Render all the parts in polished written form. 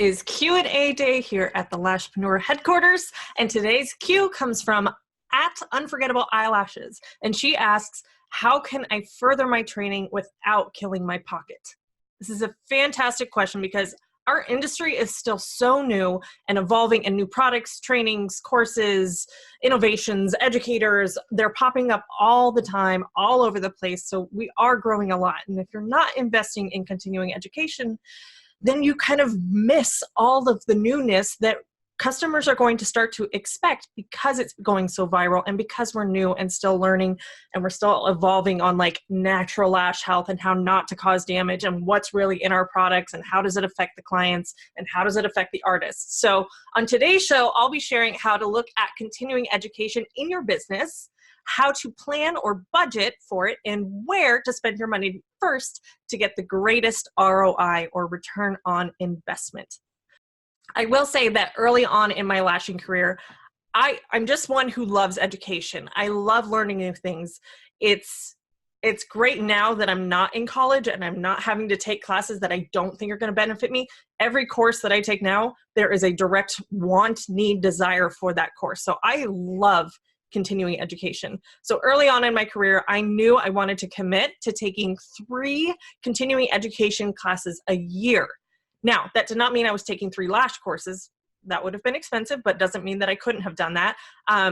is Q&A day here at the Lashpreneur headquarters, and today's Q comes from @unforgettable_eyelashes, and she asks, how can I further my training without killing my pocket? This is a fantastic question because our industry is still so new and evolving, and new products, trainings, courses, innovations, educators, they're popping up all the time, all over the place. So we are growing a lot. And if you're not investing in continuing education, then you kind of miss all of the newness that customers are going to start to expect because it's going so viral and because we're new and still learning and we're still evolving on like natural lash health and how not to cause damage and what's really in our products and how does it affect the clients and how does it affect the artists. So on today's show, I'll be sharing how to look at continuing education in your business, how to plan or budget for it, and where to spend your money first to get the greatest ROI or return on investment. I will say that early on in my lashing career, I'm just one who loves education. I love learning new things. It's great now that I'm not in college and I'm not having to take classes that I don't think are going to benefit me. Every course that I take now, there is a direct want, need, desire for that course. So I love continuing education. So early on in my career, I knew I wanted to commit to taking 3 continuing education classes a year. Now, that did not mean I was taking 3 lash courses. That would have been expensive, but doesn't mean that I couldn't have done that.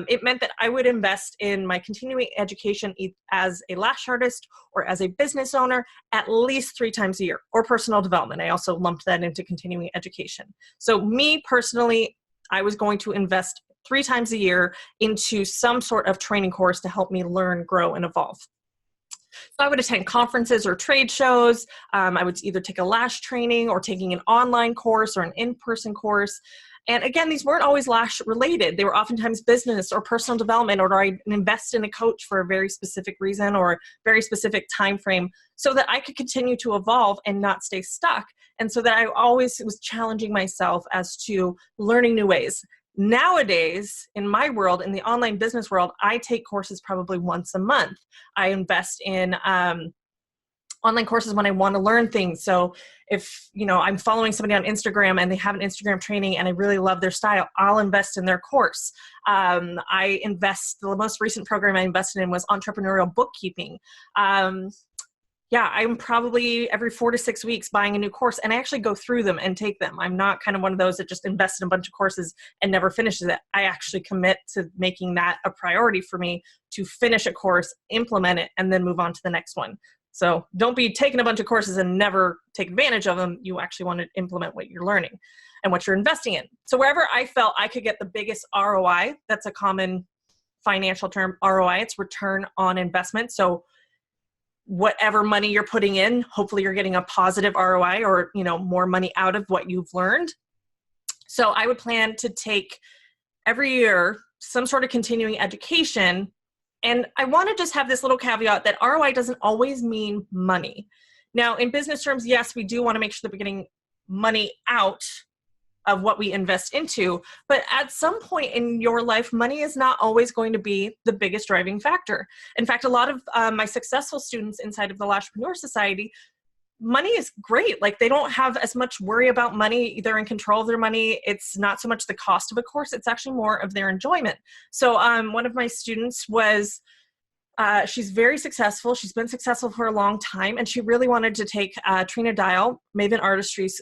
It meant that I would invest in my continuing education as a lash artist or as a business owner at least 3 times a year, or personal development. I also lumped that into continuing education. So me personally, I was going to invest 3 times a year into some sort of training course to help me learn, grow, and evolve. So I would attend conferences or trade shows. I would either take a lash training or taking an online course or an in-person course. And again, these weren't always lash related. They were oftentimes business or personal development, or I invest in a coach for a very specific reason or very specific time frame so that I could continue to evolve and not stay stuck. And so that I always was challenging myself as to learning new ways. Nowadays, in my world, in the online business world, I take courses probably once a month. I invest in online courses when I want to learn things. So if I'm following somebody on Instagram and they have an Instagram training and I really love their style, I'll invest in their course. The most recent program I invested in was entrepreneurial bookkeeping. I'm probably every 4 to 6 weeks buying a new course, and I actually go through them and take them. I'm not kind of one of those that just invests in a bunch of courses and never finishes it. I actually commit to making that a priority for me to finish a course, implement it, and then move on to the next one. So don't be taking a bunch of courses and never take advantage of them. You actually want to implement what you're learning and what you're investing in. So wherever I felt I could get the biggest ROI, that's a common financial term, ROI, it's return on investment. So whatever money you're putting in, hopefully you're getting a positive ROI or, more money out of what you've learned. So I would plan to take every year some sort of continuing education. And I want to just have this little caveat that ROI doesn't always mean money. Now, in business terms, yes, we do want to make sure that we're getting money out of what we invest into, but at some point in your life, money is not always going to be the biggest driving factor. In fact, a lot of my successful students inside of the Lashpreneur Society, money is great. Like, they don't have as much worry about money. They're in control of their money. It's not so much the cost of a course, it's actually more of their enjoyment. So one of my students was she's very successful. She's been successful for a long time, and she really wanted to take Trina Dial, Maven Artistry's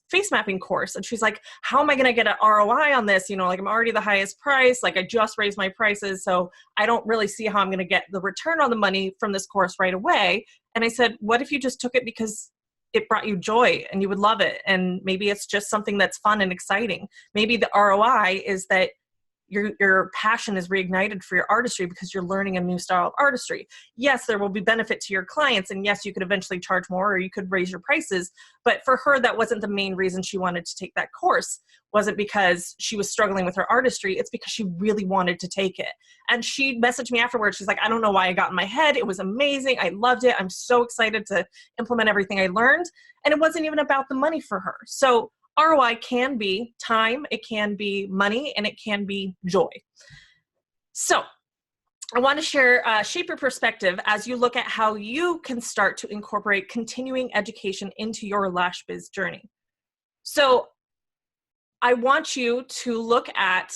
face mapping course. And she's like, how am I going to get an ROI on this? I'm already the highest price. Like, I just raised my prices. So I don't really see how I'm going to get the return on the money from this course right away. And I said, what if you just took it because it brought you joy and you would love it? And maybe it's just something that's fun and exciting. Maybe the ROI is that your passion is reignited for your artistry because you're learning a new style of artistry. Yes, there will be benefit to your clients, and yes, you could eventually charge more or you could raise your prices, but for her, that wasn't the main reason she wanted to take that course. Wasn't because she was struggling with her artistry, it's because she really wanted to take it. And she messaged me afterwards, she's like, I don't know why I got in my head, it was amazing, I loved it, I'm so excited to implement everything I learned, and it wasn't even about the money for her. So ROI can be time, it can be money, and it can be joy. So I want to share, shape your perspective as you look at how you can start to incorporate continuing education into your lash biz journey. So I want you to look at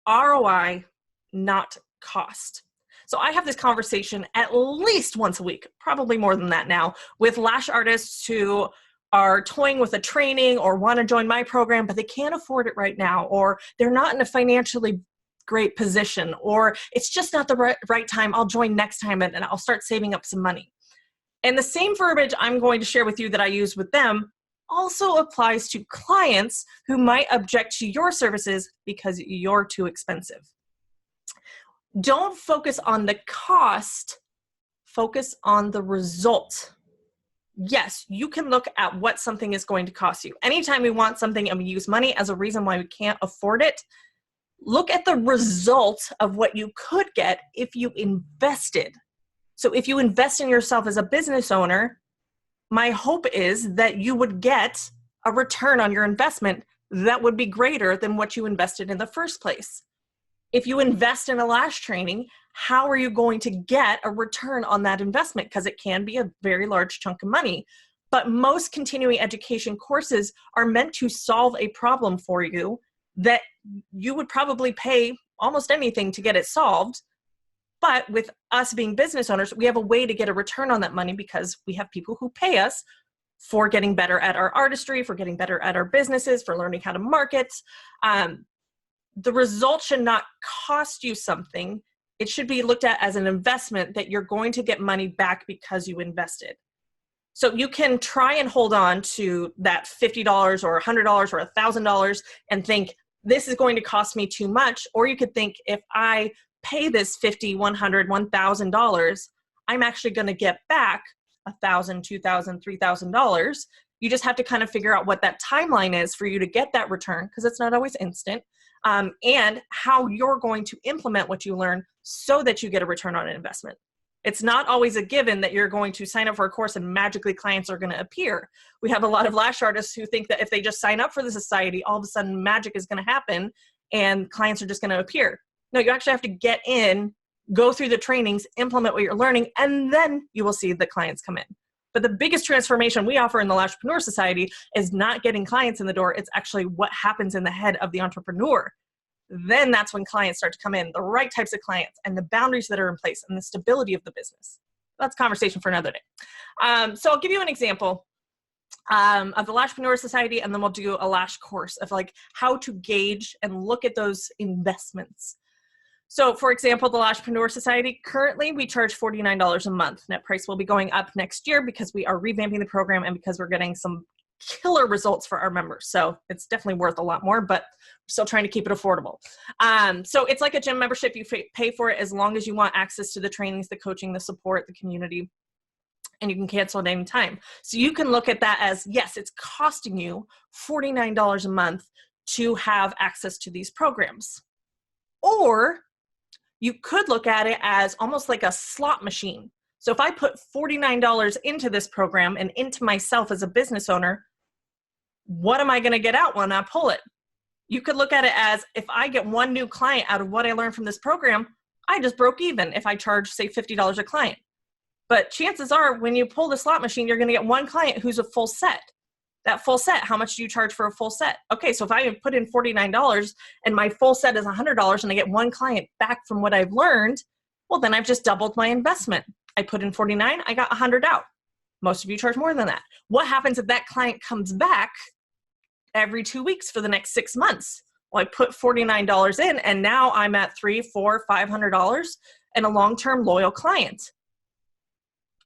ROI, not cost. So I have this conversation at least once a week, probably more than that now, with lash artists who are toying with a training or want to join my program, but they can't afford it right now, or they're not in a financially great position, or it's just not the right time. I'll join next time and I'll start saving up some money. And the same verbiage I'm going to share with you that I use with them also applies to clients who might object to your services because you're too expensive. Don't focus on the cost, focus on the result. Yes, you can look at what something is going to cost you. Anytime we want something and we use money as a reason why we can't afford it, look at the result of what you could get if you invested. So if you invest in yourself as a business owner, my hope is that you would get a return on your investment that would be greater than what you invested in the first place. If you invest in a lash training, how are you going to get a return on that investment? Because it can be a very large chunk of money. But most continuing education courses are meant to solve a problem for you that you would probably pay almost anything to get it solved. But with us being business owners, we have a way to get a return on that money because we have people who pay us for getting better at our artistry, for getting better at our businesses, for learning how to market. The result should not cost you something. It should be looked at as an investment that you're going to get money back because you invested. So you can try and hold on to that $50 or $100 or $1,000 and think, this is going to cost me too much. Or you could think, if I pay this $50, $100, $1,000, I'm actually going to get back $1,000, $2,000, $3,000. You just have to kind of figure out what that timeline is for you to get that return, because it's not always instant, and how you're going to implement what you learn so that you get a return on an investment. It's not always a given that you're going to sign up for a course and magically clients are going to appear. We have a lot of lash artists who think that if they just sign up for the society, all of a sudden magic is going to happen and clients are just going to appear. No, you actually have to get in, go through the trainings, implement what you're learning, and then you will see the clients come in. But the biggest transformation we offer in the Lashpreneur Society is not getting clients in the door. It's actually what happens in the head of the entrepreneur. Then that's when clients start to come in, the right types of clients and the boundaries that are in place and the stability of the business. That's a conversation for another day. So I'll give you an example of the Lashpreneur Society, and then we'll do a lash course of like how to gauge and look at those investments. So for example, the Lashpreneur Society, currently we charge $49 a month. Net price will be going up next year because we are revamping the program and because we're getting some killer results for our members. So it's definitely worth a lot more, but we're still trying to keep it affordable. So it's like a gym membership. You pay for it as long as you want access to the trainings, the coaching, the support, the community, and you can cancel at any time. So you can look at that as, yes, it's costing you $49 a month to have access to these programs. Or you could look at it as almost like a slot machine. So if I put $49 into this program and into myself as a business owner, what am I going to get out when I pull it? You could look at it as, if I get one new client out of what I learned from this program, I just broke even if I charge, say, $50 a client. But chances are when you pull the slot machine, you're going to get one client who's a full set. That full set, how much do you charge for a full set? Okay, so if I put in $49 and my full set is $100 and I get one client back from what I've learned, well, then I've just doubled my investment. I put in 49, I got 100 out. Most of you charge more than that. What happens if that client comes back every 2 weeks for the next 6 months? Well, I put $49 in and now I'm at $300, $400, $500 and a long-term loyal client.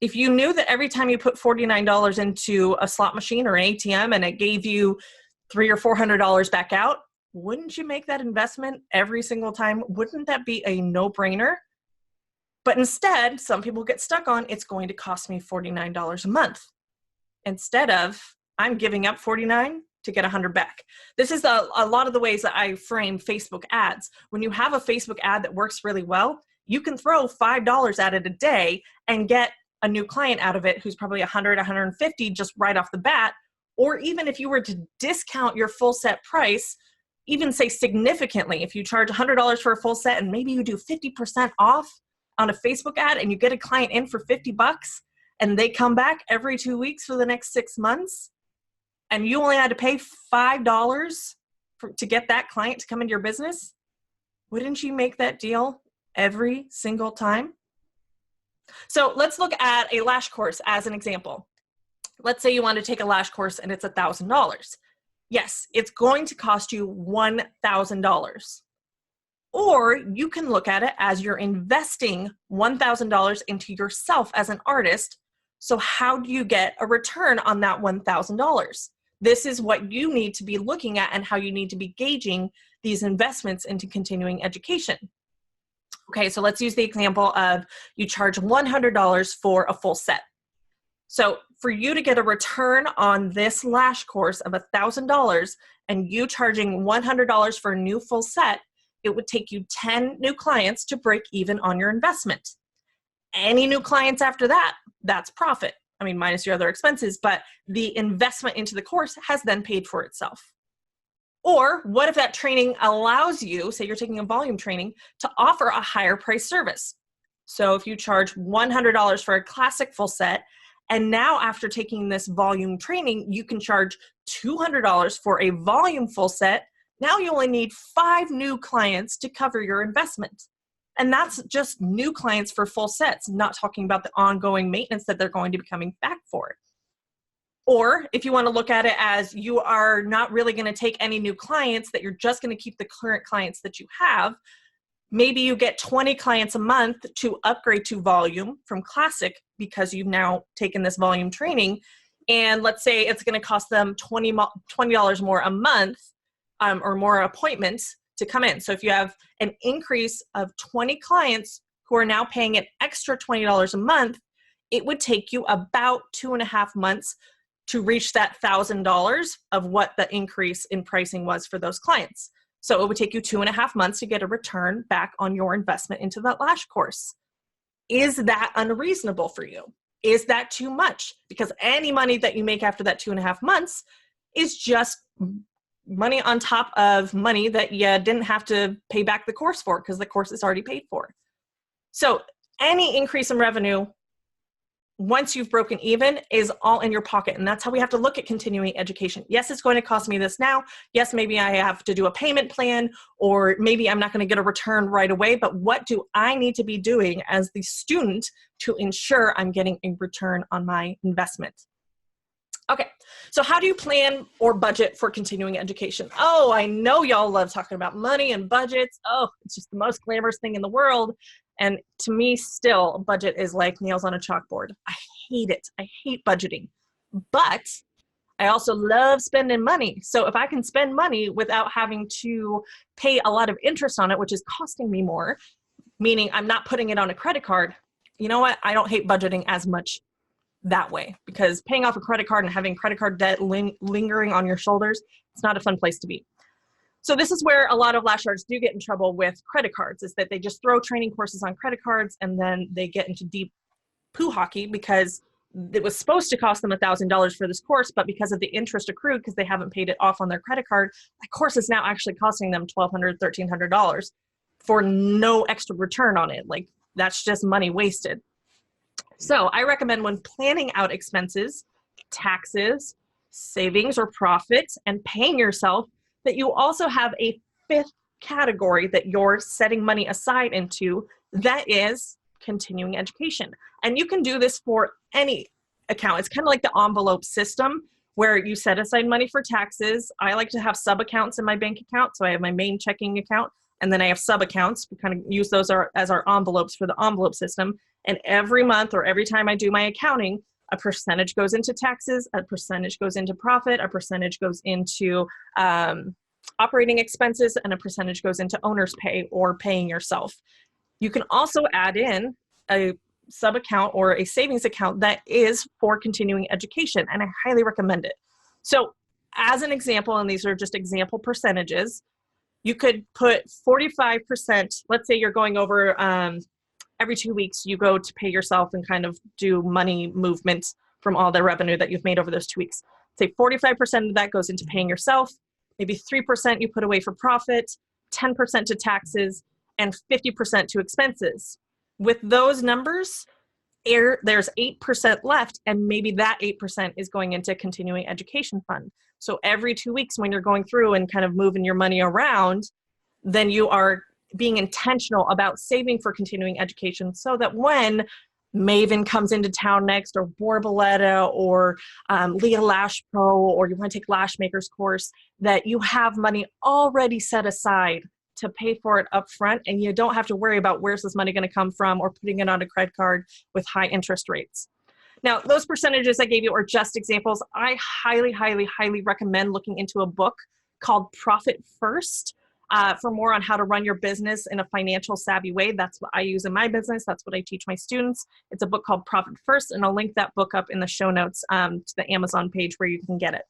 If you knew that every time you put $49 into a slot machine or an ATM and it gave you $300 or $400 back out, wouldn't you make that investment every single time? Wouldn't that be a no-brainer? But instead, some people get stuck on, it's going to cost me $49 a month. Instead of, I'm giving up $49 to get $100 back. This is a lot of the ways that I frame Facebook ads. When you have a Facebook ad that works really well, you can throw $5 at it a day and get a new client out of it who's probably $100, $150 just right off the bat. Or even if you were to discount your full set price, even say significantly, if you charge $100 for a full set and maybe you do 50% off on a Facebook ad and you get a client in for $50 and they come back every 2 weeks for the next 6 months and you only had to pay $5 to get that client to come into your business, wouldn't you make that deal every single time? So let's look at a lash course as an example. Let's say you want to take a lash course and it's $1,000. Yes, it's going to cost you $1,000. Or you can look at it as you're investing $1,000 into yourself as an artist. So how do you get a return on that $1,000? This is what you need to be looking at and how you need to be gauging these investments into continuing education. Okay, so let's use the example of you charge $100 for a full set. So for you to get a return on this lash course of $1,000 and you charging $100 for a new full set, it would take you 10 new clients to break even on your investment. Any new clients after that, that's profit. I mean, minus your other expenses, but the investment into the course has then paid for itself. Or what if that training allows you, say you're taking a volume training, to offer a higher price service? So if you charge $100 for a classic full set, and now after taking this volume training, you can charge $200 for a volume full set, now you only need 5 new clients to cover your investment. And that's just new clients for full sets, not talking about the ongoing maintenance that they're going to be coming back for. Or if you want to look at it as you are not really going to take any new clients, that you're just going to keep the current clients that you have, maybe you get 20 clients a month to upgrade to volume from classic because you've now taken this volume training. And let's say it's going to cost them $20 more a month or more appointments to come in. So if you have an increase of 20 clients who are now paying an extra $20 a month, it would take you about 2.5 months to reach that $1,000 of what the increase in pricing was for those clients. So it would take you 2.5 months to get a return back on your investment into that lash course. Is that unreasonable for you? Is that too much? Because any money that you make after that 2.5 months is just money on top of money that you didn't have to pay back the course for because the course is already paid for. So any increase in revenue, once you've broken even, is all in your pocket. And that's how we have to look at continuing education. Yes, it's going to cost me this now. Yes, maybe I have to do a payment plan, or maybe I'm not going to get a return right away, but what do I need to be doing as the student to ensure I'm getting a return on my investment? Okay, so how do you plan or budget for continuing education? Oh, I know y'all love talking about money and budgets. Oh, it's just the most glamorous thing in the world. And to me, still, a budget is like nails on a chalkboard. I hate it. I hate budgeting. But I also love spending money. So if I can spend money without having to pay a lot of interest on it, which is costing me more, meaning I'm not putting it on a credit card, you know what? I don't hate budgeting as much that way, because paying off a credit card and having credit card debt lingering on your shoulders, it's not a fun place to be. So this is where a lot of lash artists do get in trouble with credit cards, is that they just throw training courses on credit cards and then they get into deep poo hockey because it was supposed to cost them $1,000 for this course, but because of the interest accrued because they haven't paid it off on their credit card, that course is now actually costing them $1,200, $1,300 for no extra return on it. Like, that's just money wasted. So I recommend when planning out expenses, taxes, savings or profits, and paying yourself, that you also have a 5th category that you're setting money aside into, that is continuing education. And you can do this for any account. It's kind of like the envelope system where you set aside money for taxes. I like to have sub accounts in my bank account. So I have my main checking account, and then I have sub accounts. We kind of use those as our envelopes for the envelope system. And every month or every time I do my accounting, a percentage goes into taxes, a percentage goes into profit, a percentage goes into operating expenses, and a percentage goes into owner's pay or paying yourself. You can also add in a sub account or a savings account that is for continuing education, and I highly recommend it. So as an example, and these are just example percentages, you could put 45%, let's say you're going over every 2 weeks, you go to pay yourself and kind of do money movement from all the revenue that you've made over those 2 weeks. Say 45% of that goes into paying yourself, maybe 3% you put away for profit, 10% to taxes, and 50% to expenses. With those numbers, there's 8% left, and maybe that 8% is going into continuing education fund. So every 2 weeks when you're going through and kind of moving your money around, then you are being intentional about saving for continuing education, so that when Maven comes into town next, or Borboleta, or Leah Lash Pro, or you want to take Lash Maker's course, that you have money already set aside to pay for it up front, and you don't have to worry about where's this money going to come from, or putting it on a credit card with high interest rates. Now, those percentages I gave you are just examples. I highly, highly, highly recommend looking into a book called Profit First for more on how to run your business in a financial savvy way. That's what I use in my business. That's what I teach my students. It's a book called Profit First, and I'll link that book up in the show notes to the Amazon page where you can get it.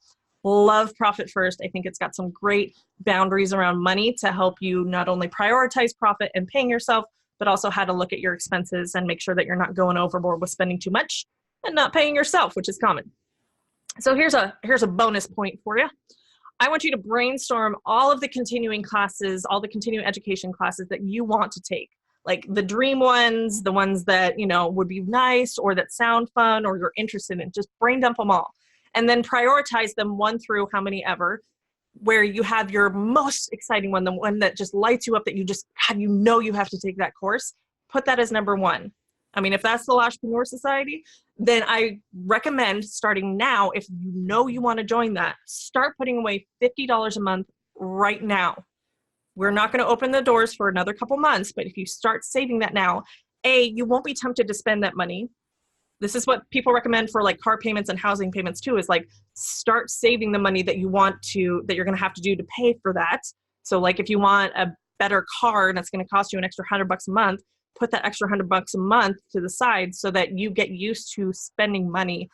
Love Profit First. I think it's got some great boundaries around money to help you not only prioritize profit and paying yourself, but also how to look at your expenses and make sure that you're not going overboard with spending too much and not paying yourself, which is common. So here's a bonus point for you. I want you to brainstorm all of the continuing classes, all the continuing education classes that you want to take, like the dream ones, the ones that, you know, would be nice or that sound fun or you're interested in. Just brain dump them all. And then prioritize them 1 through how many ever, where you have your most exciting one, the one that just lights you up, that you just have, you know, you have to take that course. Put that as number 1. I mean, if that's the Lashpreneur Society, then I recommend starting now. If you know you want to join that, start putting away $50 a month right now. We're not going to open the doors for another couple months, but if you start saving that now, you won't be tempted to spend that money. This is what people recommend for like car payments and housing payments too, is like start saving the money that you want to, that you're going to have to do to pay for that. So like if you want a better car and it's going to cost you an extra $100 a month, put that extra $100 a month to the side so that you get used to spending money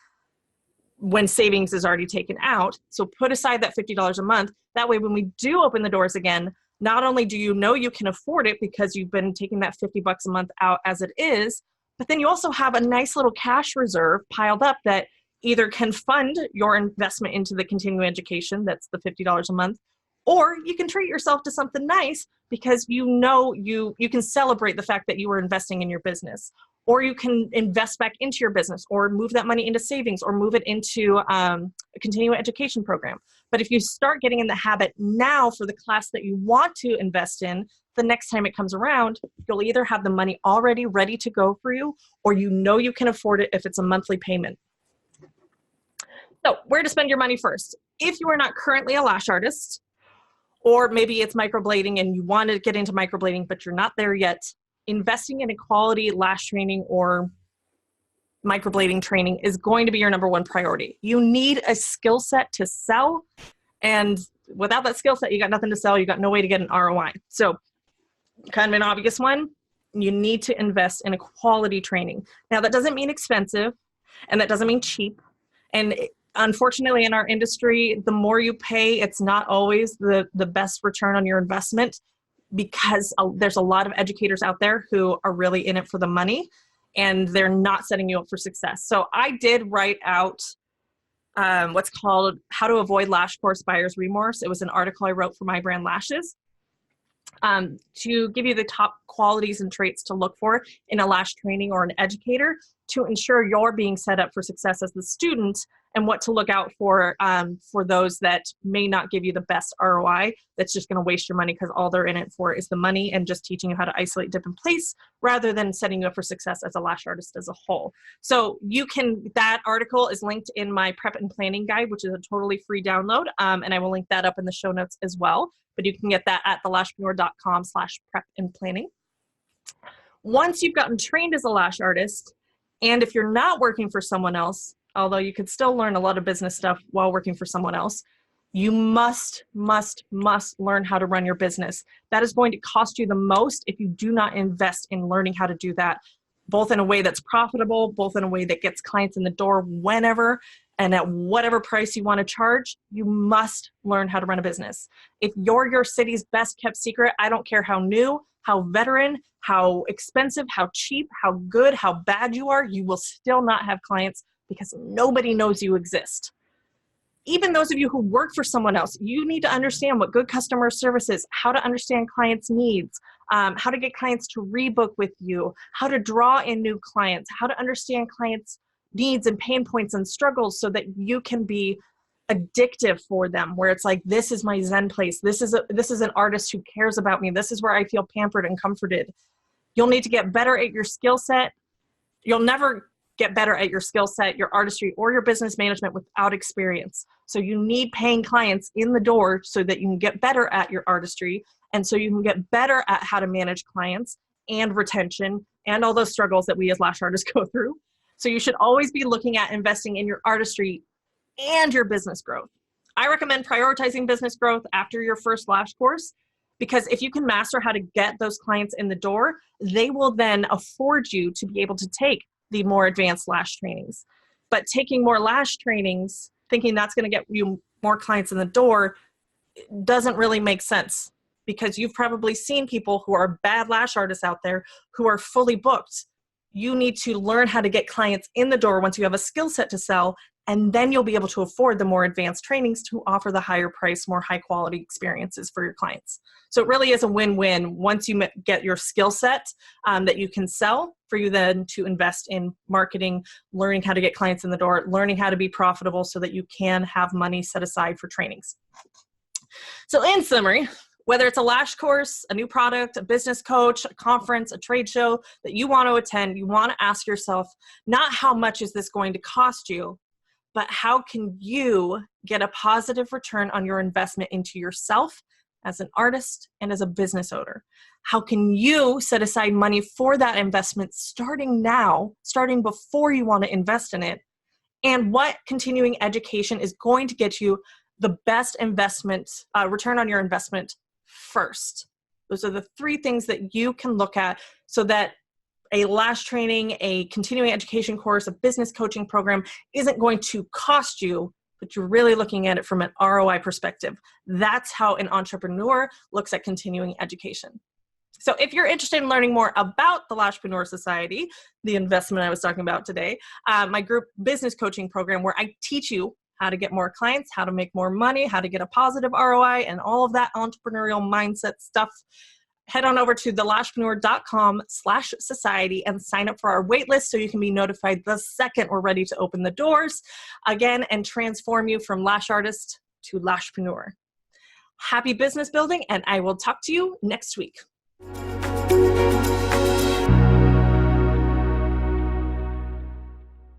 when savings is already taken out. So put aside that $50 a month. That way, when we do open the doors again, not only do you know you can afford it because you've been taking that $50 a month out as it is, but then you also have a nice little cash reserve piled up that either can fund your investment into the continuing education, that's the $50 a month, or you can treat yourself to something nice because you know you can celebrate the fact that you were investing in your business, or you can invest back into your business, or move that money into savings, or move it into a continuing education program. But if you start getting in the habit now for the class that you want to invest in, the next time it comes around, you'll either have the money already ready to go for you, or you know you can afford it if it's a monthly payment. So where to spend your money first? If you are not currently a lash artist, or maybe it's microblading and you want to get into microblading, but you're not there yet, investing in a quality lash training or microblading training is going to be your number 1 priority. You need a skill set to sell, and without that skill set, you got nothing to sell. You got no way to get an ROI. So kind of an obvious one, you need to invest in a quality training. Now, that doesn't mean expensive, and that doesn't mean cheap. And unfortunately, in our industry, the more you pay, it's not always the best return on your investment, because there's a lot of educators out there who are really in it for the money, and they're not setting you up for success. So I did write out what's called How to Avoid Lash Course Buyer's Remorse. It was an article I wrote for my brand Lashes, to give you the top qualities and traits to look for in a lash training or an educator to ensure you're being set up for success as the student, and what to look out for those that may not give you the best ROI, that's just going to waste your money because all they're in it for is the money and just teaching you how to isolate, dip, and place, rather than setting you up for success as a lash artist as a whole. So that article is linked in my prep and planning guide, which is a totally free download, and I will link that up in the show notes as well. But you can get that at thelashpreneur.com/prep and planning. Once you've gotten trained as a lash artist, and if you're not working for someone else, although you could still learn a lot of business stuff while working for someone else, you must learn how to run your business. That is going to cost you the most if you do not invest in learning how to do that, both in a way that's profitable, both in a way that gets clients in the door whenever and at whatever price you want to charge. You must learn how to run a business. If you're your city's best kept secret, I don't care how new, how veteran, how expensive, how cheap, how good, how bad you are, you will still not have clients because nobody knows you exist. even those of you who work for someone else, you need to understand what good customer service is, how to understand clients' needs, how to get clients to rebook with you, how to draw in new clients, how to understand clients' needs and pain points and struggles so that you can be addictive for them, where it's like, this is my Zen place. This is an artist who cares about me. This is where I feel pampered and comforted. You'll need to get better at your skill set. You'll never get better at your skill set, your artistry, or your business management without experience. So you need paying clients in the door so that you can get better at your artistry, and so you can get better at how to manage clients and retention and all those struggles that we as lash artists go through. So you should always be looking at investing in your artistry and your business growth. I recommend prioritizing business growth after your first lash course, because if you can master how to get those clients in the door, they will then afford you to be able to take the more advanced lash trainings. But taking more lash trainings, thinking that's going to get you more clients in the door, doesn't really make sense, because you've probably seen people who are bad lash artists out there who are fully booked. You need to learn how to get clients in the door once you have a skill set to sell, and then you'll be able to afford the more advanced trainings to offer the higher price, more high quality experiences for your clients. So it really is a win-win once you get your skill set that you can sell, for you then to invest in marketing, learning how to get clients in the door, learning how to be profitable so that you can have money set aside for trainings. So in summary, whether it's a lash course, a new product, a business coach, a conference, a trade show that you want to attend, you want to ask yourself, not how much is this going to cost you, but how can you get a positive return on your investment into yourself as an artist and as a business owner? How can you set aside money for that investment starting now, starting before you want to invest in it? And what continuing education is going to get you the best investment, return on your investment first? Those are the three things that you can look at so that a lash training, a continuing education course, a business coaching program isn't going to cost you, but you're really looking at it from an ROI perspective. That's how an entrepreneur looks at continuing education. So if you're interested in learning more about the Lashpreneur Society, the investment I was talking about today, my group business coaching program, where I teach you how to get more clients, how to make more money, how to get a positive ROI, and all of that entrepreneurial mindset stuff, head on over to thelashpreneur.com/society and sign up for our waitlist so you can be notified the second we're ready to open the doors again and transform you from lash artist to lashpreneur. Happy business building, and I will talk to you next week.